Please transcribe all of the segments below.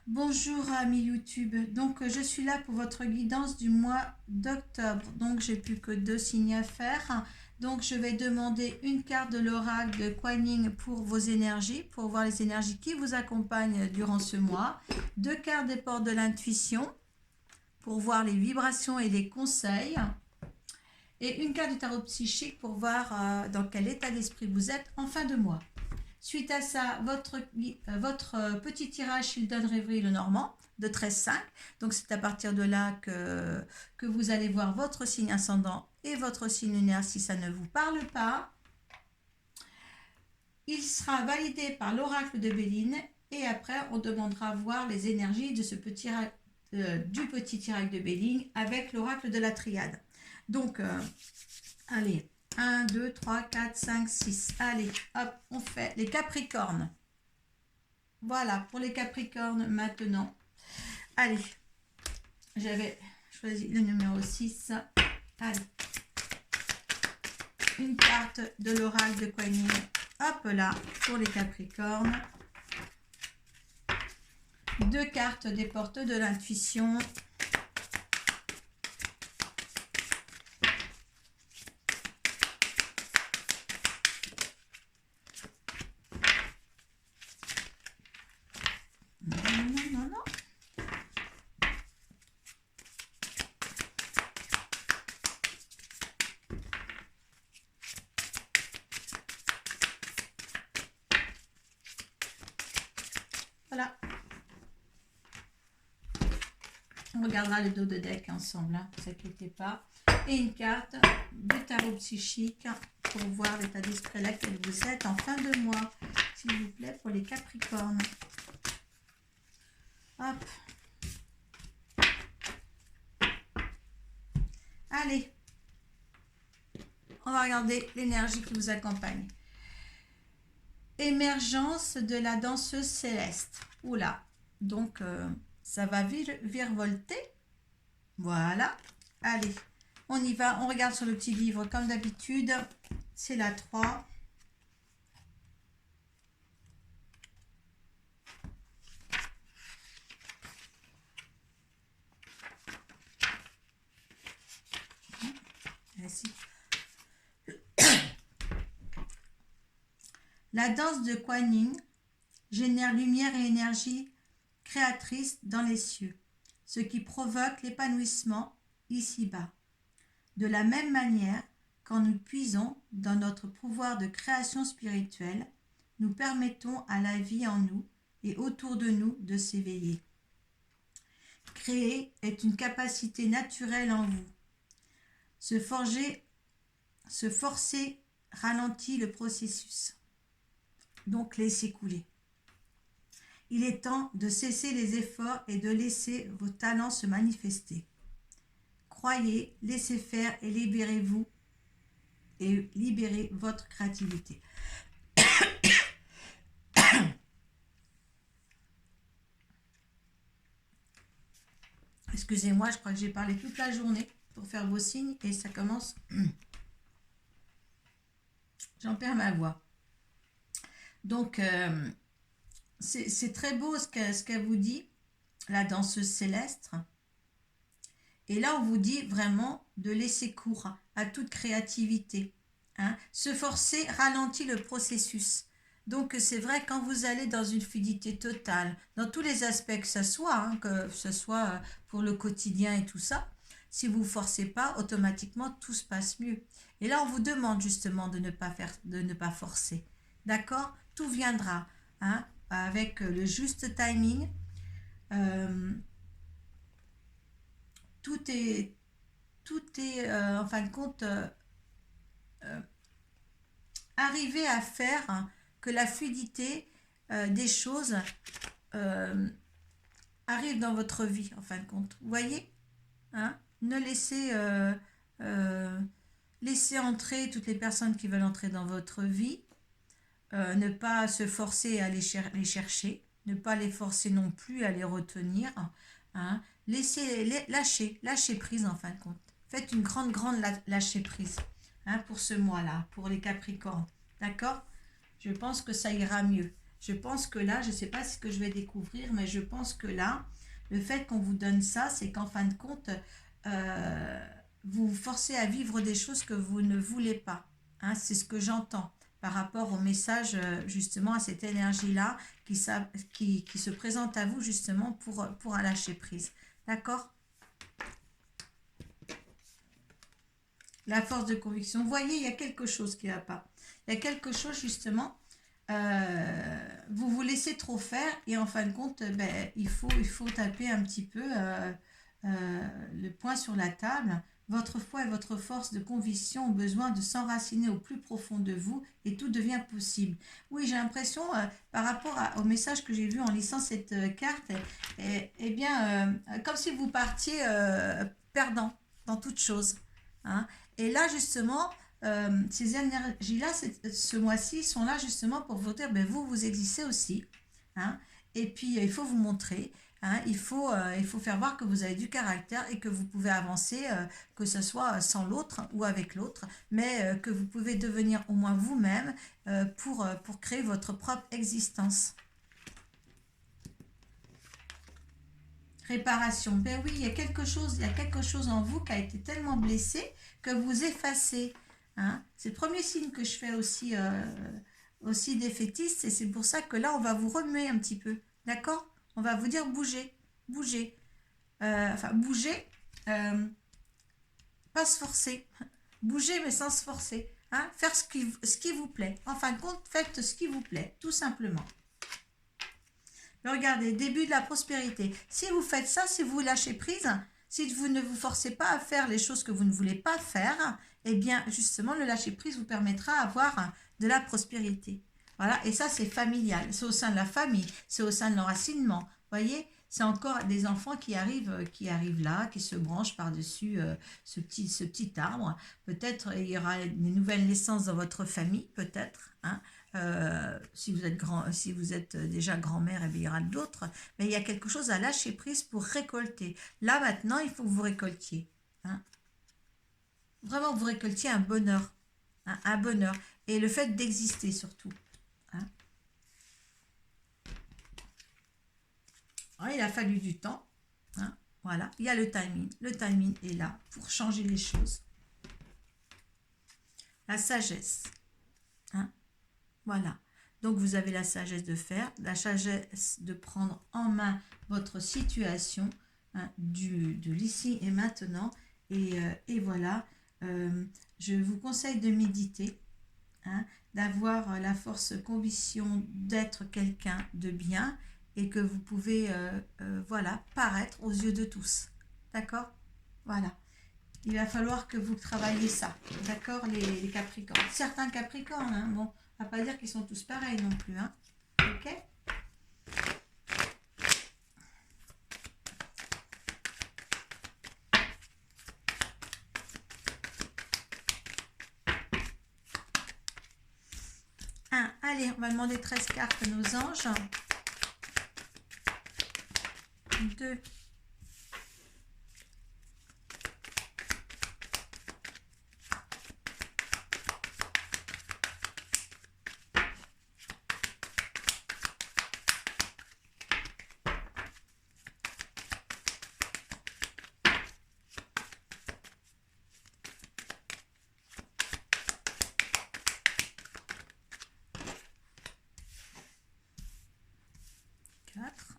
Bonjour amis YouTube, donc je suis là pour votre guidance du mois d'octobre, donc j'ai plus que 2 signes à faire, donc je vais demander une carte de l'oracle de Kuan Yin pour vos énergies, pour voir les énergies qui vous accompagnent durant ce mois, 2 cartes des portes de l'intuition pour voir les vibrations et les conseils, et une carte du tarot psychique pour voir dans quel état d'esprit vous êtes en fin de mois. Suite à ça, votre petit tirage Shildon Rêverie le Normand de 13,5. Donc c'est à partir de là que vous allez voir votre signe ascendant et votre signe lunaire si ça ne vous parle pas. Il sera validé par l'oracle de Béline et après on demandera à voir les énergies de ce du petit tirage de Béline avec l'oracle de la triade. Donc, allez. 1, 2, 3, 4, 5, 6. Allez, hop, on fait les Capricornes. Voilà, pour les Capricornes maintenant. Allez, j'avais choisi le numéro 6. Allez. Une carte de l'oracle de Kuan Yin. Hop là, pour les Capricornes. 2 cartes des portes de l'intuition. Voilà. On regardera le dos de deck ensemble, hein, ne vous inquiétez pas. Et une carte du tarot psychique pour voir l'état d'esprit à laquelle vous êtes en fin de mois, s'il vous plaît, pour les Capricornes. Hop. Allez. On va regarder l'énergie qui vous accompagne. Émergence de la danseuse céleste. Oula. Donc, ça va virevolter. Voilà. Allez, on y va. On regarde sur le petit livre comme d'habitude. C'est la 3. La danse de Kuan Yin génère lumière et énergie créatrice dans les cieux, ce qui provoque l'épanouissement ici-bas. De la même manière, quand nous puisons dans notre pouvoir de création spirituelle, nous permettons à la vie en nous et autour de nous de s'éveiller. Créer est une capacité naturelle en vous. Se forcer ralentit le processus. Donc laissez couler. Il est temps de cesser les efforts et de laisser vos talents se manifester. Croyez, laissez faire et libérez-vous et libérez votre créativité. Excusez-moi, je crois que j'ai parlé toute la journée pour faire vos signes et ça commence. J'en perds ma voix. Donc, c'est très beau ce qu'elle vous dit, la danseuse céleste. Et là, on vous dit vraiment de laisser cours à toute créativité. Hein. Se forcer ralentit le processus. Donc, c'est vrai, quand vous allez dans une fluidité totale, dans tous les aspects que ce soit pour le quotidien et tout ça, si vous ne forcez pas, automatiquement, tout se passe mieux. Et là, on vous demande justement de ne pas forcer. D'accord ? Tout viendra, hein, avec le juste timing. Tout est en fin de compte arriver à faire, hein, que la fluidité des choses arrive dans votre vie en fin de compte. Vous voyez, hein, ne laissez entrer toutes les personnes qui veulent entrer dans votre vie. Ne pas se forcer à les chercher, ne pas les forcer non plus à les retenir, hein. Lâchez prise en fin de compte. Faites une grande lâcher prise, hein, pour ce mois-là, pour les Capricornes. D'accord ? Je pense que ça ira mieux. Je pense que là, je ne sais pas ce que je vais découvrir, mais je pense que là, le fait qu'on vous donne ça, c'est qu'en fin de compte, vous vous forcez à vivre des choses que vous ne voulez pas. Hein, c'est ce que j'entends par rapport au message, justement, à cette énergie-là qui se présente à vous, justement, pour un lâcher-prise. D'accord? La force de conviction. Vous voyez, il y a quelque chose qui ne va pas. Il y a quelque chose, justement, vous vous laissez trop faire et en fin de compte, il faut taper un petit peu le poing sur la table. Votre foi et votre force de conviction ont besoin de s'enraciner au plus profond de vous et tout devient possible. Oui, j'ai l'impression, par rapport au message que j'ai vu en lisant cette carte, comme si vous partiez perdant dans toute chose. Hein. Et là, justement, ces énergies-là, ce mois-ci, sont là justement pour vous dire, vous existez aussi. Hein, et puis, il faut vous montrer. Hein, il faut faire voir que vous avez du caractère et que vous pouvez avancer, que ce soit sans l'autre ou avec l'autre, mais que vous pouvez devenir au moins vous-même pour créer votre propre existence. Réparation. Ben oui, il y a quelque chose en vous qui a été tellement blessé que vous effacez. Hein. C'est le premier signe que je fais aussi défaitiste et c'est pour ça que là, on va vous remuer un petit peu. D'accord? On va vous dire bouger, bouger. Bouger, pas se forcer. Bouger mais sans se forcer. Hein. Faire ce qui vous plaît. En fin de compte, faites ce qui vous plaît, tout simplement. Regardez, début de la prospérité. Si vous faites ça, si vous lâchez prise, si vous ne vous forcez pas à faire les choses que vous ne voulez pas faire, eh bien, justement, le lâcher prise vous permettra d'avoir de la prospérité. Voilà, et ça, c'est familial. C'est au sein de la famille, c'est au sein de l'enracinement. Vous voyez, c'est encore des enfants qui arrivent là, qui se branchent par-dessus ce petit arbre. Peut-être il y aura des nouvelles naissances dans votre famille, peut-être, hein. Si vous êtes déjà grand-mère, il y aura d'autres, mais il y a quelque chose à lâcher prise pour récolter. Là maintenant, il faut que vous récoltiez. Hein. Vraiment, vous récoltiez un bonheur. Hein, un bonheur. Et le fait d'exister surtout. Hein. Alors, il a fallu du temps. Hein. Voilà, il y a le timing. Le timing est là pour changer les choses. La sagesse. Hein. Voilà. Donc, vous avez la sagesse de faire, la sagesse de prendre en main votre situation, hein, de l'ici et maintenant. Et voilà, je vous conseille de méditer, hein, d'avoir la force conviction d'être quelqu'un de bien et que vous pouvez voilà, paraître aux yeux de tous. D'accord? Voilà. Il va falloir que vous travailliez ça. D'accord, les Capricornes. Certains Capricornes, hein, bon. On ne va pas dire qu'ils sont tous pareils non plus. Hein. Ok? Allez, on va demander 13 cartes à nos anges. 2. 4.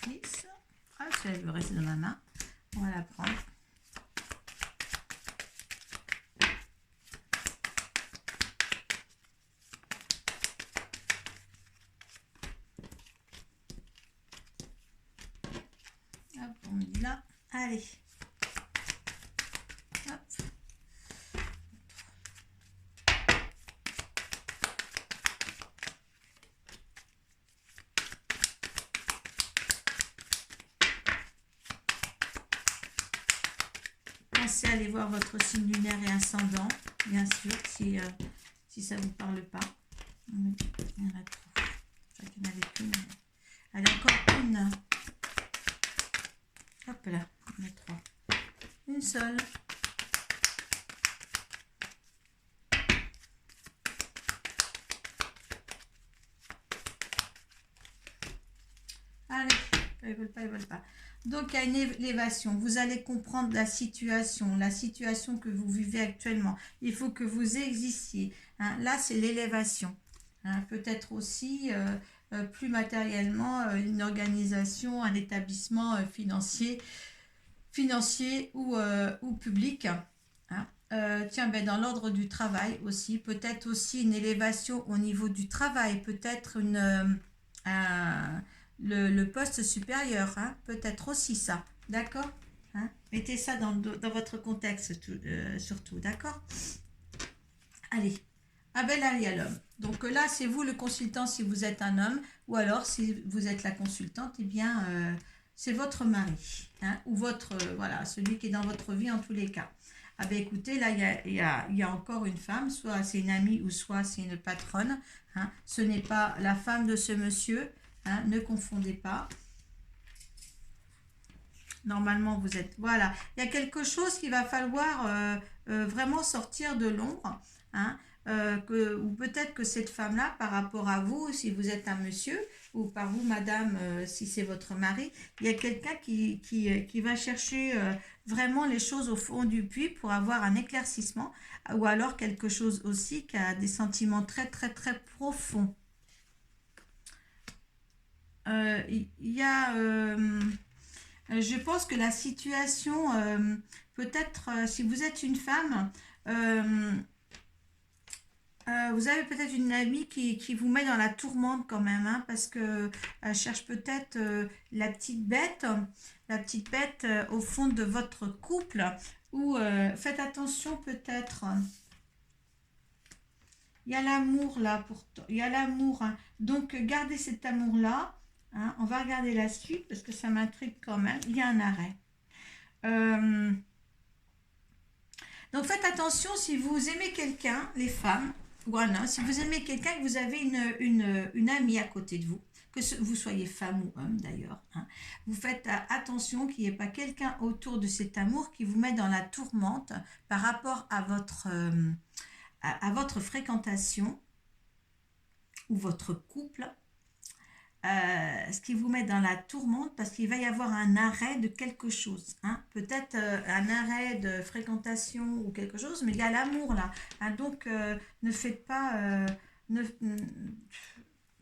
6. Ah, celle-là veut rester dans ma main. On va la prendre. Hop, on met là. Allez. Hop. Pensez à aller voir votre signe lunaire et ascendant, bien sûr, si ça ne vous parle pas. Il y en a trop. Je crois qu'il y en avait qu'une. Allez, encore une. Hop là, on a 3. Une seule. ils veulent pas, ils veulent pas. Donc, il y a une élévation. Vous allez comprendre la situation que vous vivez actuellement. Il faut que vous existiez. Hein. Là, c'est l'élévation. Hein. Peut-être aussi, plus matériellement, une organisation, un établissement financier ou public. Hein. Tiens, ben, dans l'ordre du travail aussi, peut-être aussi une élévation au niveau du travail, peut-être le poste supérieur, hein, peut-être aussi ça, d'accord, hein, mettez ça dans votre contexte surtout, d'accord. Allez, Abel à l'homme. Donc là, c'est vous le consultant si vous êtes un homme, ou alors si vous êtes la consultante, eh bien, c'est votre mari, hein, ou voilà, celui qui est dans votre vie en tous les cas. Ah ben écoutez, là, il y a encore une femme, soit c'est une amie ou soit c'est une patronne. Hein. Ce n'est pas la femme de ce monsieur, hein, ne confondez pas. Normalement, vous êtes... Voilà, il y a quelque chose qu'il va falloir vraiment sortir de l'ombre. Hein, ou peut-être que cette femme-là, par rapport à vous, si vous êtes un monsieur, ou par vous, madame, si c'est votre mari, il y a quelqu'un qui va chercher vraiment les choses au fond du puits pour avoir un éclaircissement, ou alors quelque chose aussi qui a des sentiments très, très, très profonds. Il y a... je pense que la situation, peut-être, si vous êtes une femme, vous avez peut-être une amie qui vous met dans la tourmente quand même, hein, parce que elle cherche peut-être la petite bête au fond de votre couple, ou faites attention peut-être. Il y a l'amour là, il y a l'amour, hein. Donc gardez cet amour-là. Hein, on va regarder la suite parce que ça m'intrigue quand même. Il y a un arrêt. Donc faites attention si vous aimez quelqu'un, les femmes, ou un homme, si vous aimez quelqu'un et que vous avez une amie à côté de vous, que vous soyez femme ou homme d'ailleurs, hein, vous faites attention qu'il n'y ait pas quelqu'un autour de cet amour qui vous met dans la tourmente par rapport à votre fréquentation ou votre couple. Ce qui vous met dans la tourmente parce qu'il va y avoir un arrêt de quelque chose, hein. Peut-être un arrêt de fréquentation ou quelque chose, mais il y a l'amour là, hein. Donc ne faites pas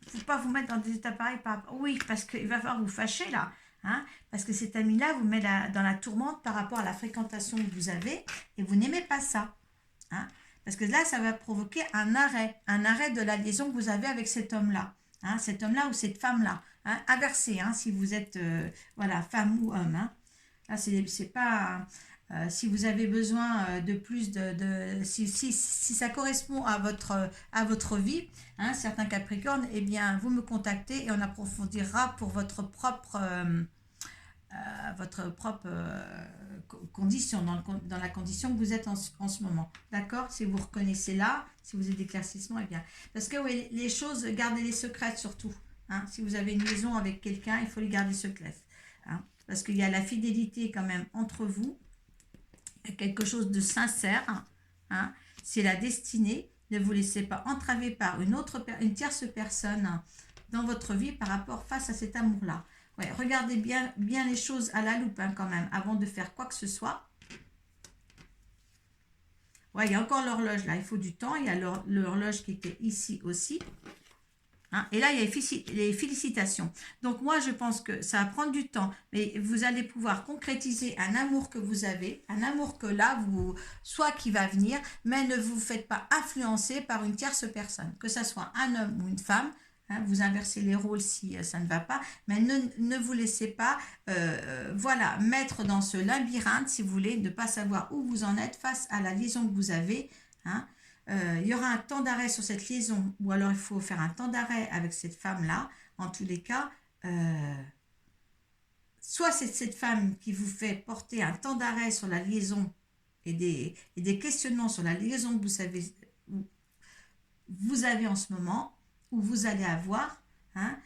faut pas vous mettre dans des états pareils oui, parce qu'il va falloir vous fâcher là, hein, parce que cet ami là vous met dans la tourmente par rapport à la fréquentation que vous avez et vous n'aimez pas ça, hein, parce que là ça va provoquer un arrêt de la liaison que vous avez avec cet homme là. Hein, cet homme-là ou cette femme-là, hein, inversé, hein, si vous êtes voilà, femme ou homme. Hein. Là, c'est pas... si vous avez besoin de plus si ça correspond à votre vie, hein, certains Capricornes, eh bien, vous me contactez et on approfondira pour votre propre condition, dans la condition que vous êtes en ce moment. D'accord. Si vous reconnaissez là, si vous êtes d'éclaircissement, eh bien. Parce que oui, les choses, gardez-les secrètes surtout. Hein. Si vous avez une liaison avec quelqu'un, il faut les garder secrètes. Hein. Parce qu'il y a la fidélité quand même entre vous. Il y a quelque chose de sincère. Hein. C'est la destinée. Ne vous laissez pas entraver par une tierce personne dans votre vie par rapport face à cet amour-là. Ouais, regardez bien les choses à la loupe, hein, quand même, avant de faire quoi que ce soit. Ouais, il y a encore l'horloge là, il faut du temps. Il y a l'horloge qui était ici aussi. Hein, et là, il y a les félicitations. Donc moi, je pense que ça va prendre du temps, mais vous allez pouvoir concrétiser un amour que vous avez, un amour que là, soit qui va venir, mais ne vous faites pas influencer par une tierce personne, que ce soit un homme ou une femme. Hein, vous inversez les rôles si ça ne va pas, mais ne vous laissez pas voilà, mettre dans ce labyrinthe, si vous voulez, de ne pas savoir où vous en êtes face à la liaison que vous avez. Hein. Il y aura un temps d'arrêt sur cette liaison, ou alors il faut faire un temps d'arrêt avec cette femme-là. En tous les cas, soit c'est cette femme qui vous fait porter un temps d'arrêt sur la liaison et des questionnements sur la liaison que vous avez en ce moment, ou vous allez avoir, hein,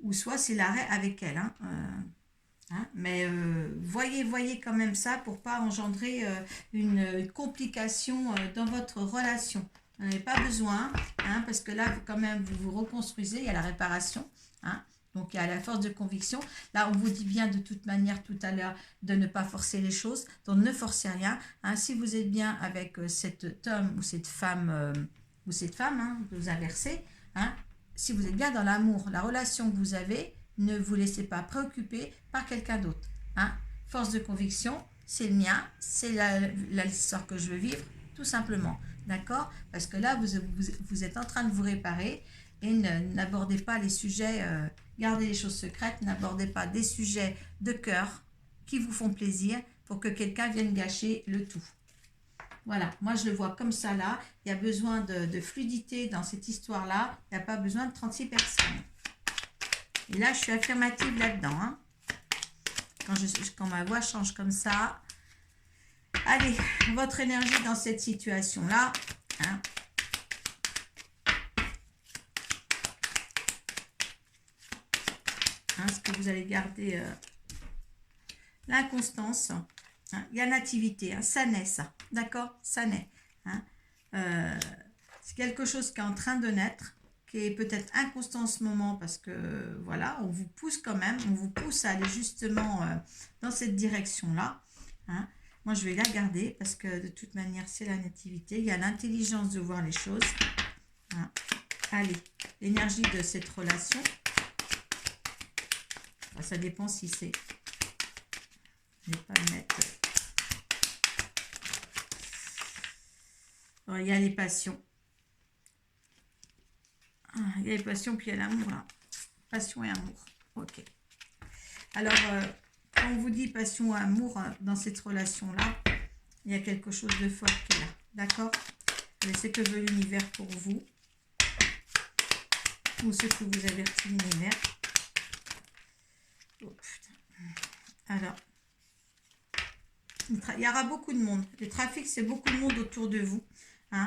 ou soit c'est l'arrêt avec elle. Hein, hein, mais voyez quand même ça pour pas engendrer une complication dans votre relation. Vous n'en avez pas besoin, hein, parce que là, quand même, vous vous reconstruisez, il y a la réparation. Hein, Donc, il y a la force de conviction. Là, on vous dit bien de toute manière tout à l'heure de ne pas forcer les choses. Donc, ne forcez rien. Hein. Si vous êtes bien avec cet homme ou cette femme, hein, vous inversez. Hein. Si vous êtes bien dans l'amour, la relation que vous avez, ne vous laissez pas préoccuper par quelqu'un d'autre. Hein. Force de conviction, c'est le mien, c'est l'histoire que je veux vivre, tout simplement. D'accord? Parce que là, vous êtes en train de vous réparer et n'abordez pas les sujets, gardez les choses secrètes, n'abordez pas des sujets de cœur qui vous font plaisir pour que quelqu'un vienne gâcher le tout. Voilà, moi je le vois comme ça là, il y a besoin de fluidité dans cette histoire-là, il n'y a pas besoin de 36 personnes. Et là, je suis affirmative là-dedans. Hein. Quand ma voix change comme ça. Allez, votre énergie dans cette situation-là. Hein. Hein, est-ce que vous allez garder l'inconstance? Hein. Il y a l'activité, hein. Ça naît ça. D'accord? Ça naît. Hein. C'est quelque chose qui est en train de naître, qui est peut-être inconstant en ce moment parce que voilà, on vous pousse quand même, on vous pousse à aller justement dans cette direction-là. Hein. Moi, je vais la garder parce que de toute manière, c'est la nativité. Il y a l'intelligence de voir les choses. Hein. Allez, l'énergie de cette relation. Enfin, ça dépend si c'est... Je ne vais pas le mettre... Bon, il y a les passions. Il y a les passions, puis il y a l'amour, là. Passion et amour. Ok. Alors, quand on vous dit passion et amour dans cette relation-là, il y a quelque chose de fort qui est là. D'accord? C'est que veut l'univers pour vous. Ou ce que vous avertit l'univers. Oh, putain. Alors, il y aura beaucoup de monde. Le trafic, c'est beaucoup de monde autour de vous. Hein?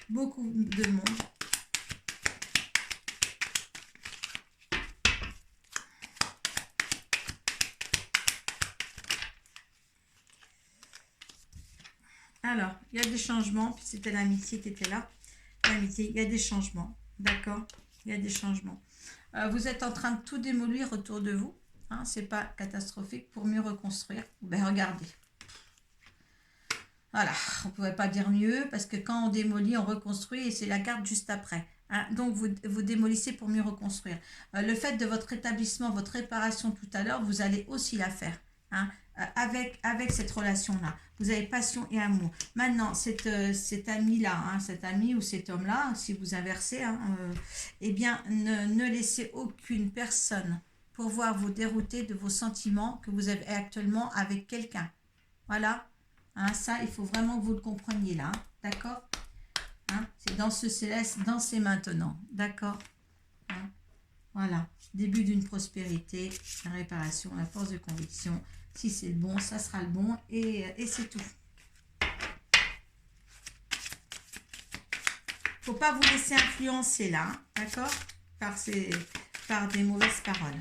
Beaucoup de monde. Alors, il y a des changements, puis c'était l'amitié qui était là. L'amitié, il y a des changements, d'accord? Il y a des changements. Vous êtes en train de tout démolir autour de vous. Hein, c'est pas catastrophique pour mieux reconstruire. Ben, regardez. Voilà, on ne pouvait pas dire mieux parce que quand on démolit, on reconstruit et c'est la carte juste après. Hein, donc, vous démolissez pour mieux reconstruire. Le fait de votre établissement, votre réparation tout à l'heure, vous allez aussi la faire. Hein, avec cette relation-là. Vous avez passion et amour. Maintenant, cet ami-là, hein, cet ami ou cet homme-là, si vous inversez, hein, eh bien, ne laissez aucune personne pouvoir vous dérouter de vos sentiments que vous avez actuellement avec quelqu'un. Voilà. Hein, ça, il faut vraiment que vous le compreniez là. Hein, d'accord? Hein, c'est dans ce céleste, dans ces maintenant. D'accord? Hein, voilà. Début d'une prospérité, la réparation, la force de conviction. Si c'est le bon, ça sera le bon et c'est tout. Faut pas vous laisser influencer là, hein, d'accord? Par des mauvaises paroles.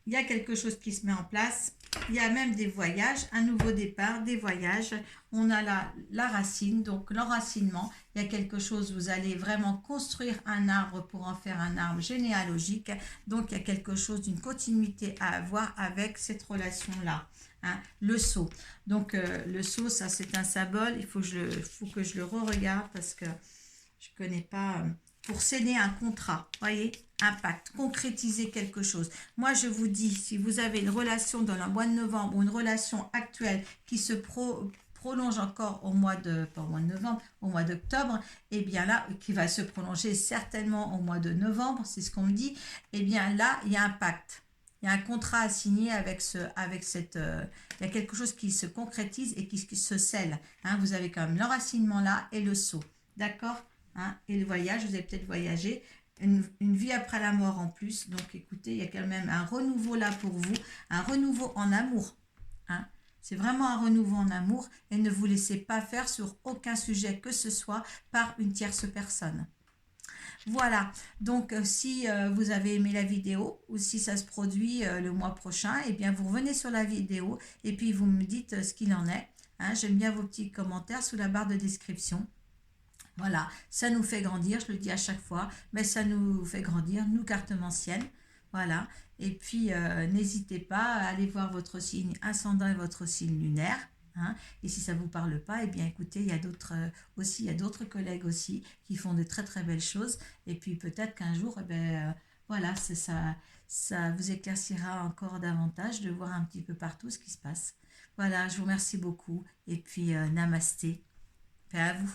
Il y a quelque chose qui se met en place. Il y a même des voyages, un nouveau départ, des voyages. On a la racine, donc l'enracinement. Il y a quelque chose, vous allez vraiment construire un arbre pour en faire un arbre généalogique. Donc, il y a quelque chose d'une continuité à avoir avec cette relation-là. Hein, le sceau. Donc, le sceau, ça, c'est un symbole. Il faut que je le re-regarde parce que je ne connais pas... pour sceller un contrat, voyez, un pacte, concrétiser quelque chose. Moi, je vous dis, si vous avez une relation dans le mois de novembre ou une relation actuelle qui se prolonge encore au mois de, pas au mois de novembre, au mois d'octobre, et bien là, qui va se prolonger certainement au mois de novembre, c'est ce qu'on me dit, et bien là, il y a un pacte. Il y a un contrat à signer avec cette... il y a quelque chose qui se concrétise et qui se scelle. Hein, vous avez quand même l'enracinement là et le sceau. D'accord? Hein, et le voyage, vous avez peut-être voyagé, une vie après la mort en plus. Donc écoutez, il y a quand même un renouveau là pour vous, un renouveau en amour. Hein. C'est vraiment un renouveau en amour et ne vous laissez pas faire sur aucun sujet que ce soit par une tierce personne. Voilà, donc si vous avez aimé la vidéo ou si ça se produit le mois prochain, eh bien vous revenez sur la vidéo et puis vous me dites ce qu'il en est. Hein. J'aime bien vos petits commentaires sous la barre de description. Voilà, ça nous fait grandir, je le dis à chaque fois, mais ça nous fait grandir, nous cartomanciennes. Voilà, et puis n'hésitez pas à aller voir votre signe ascendant et votre signe lunaire. Hein. Et si ça ne vous parle pas, eh bien écoutez, il y a d'autres aussi, il y a d'autres collègues aussi qui font de très très belles choses. Et puis peut-être qu'un jour, eh ben, voilà, c'est ça, ça vous éclaircira encore davantage de voir un petit peu partout ce qui se passe. Voilà, je vous remercie beaucoup. Et puis namasté. Paix à vous.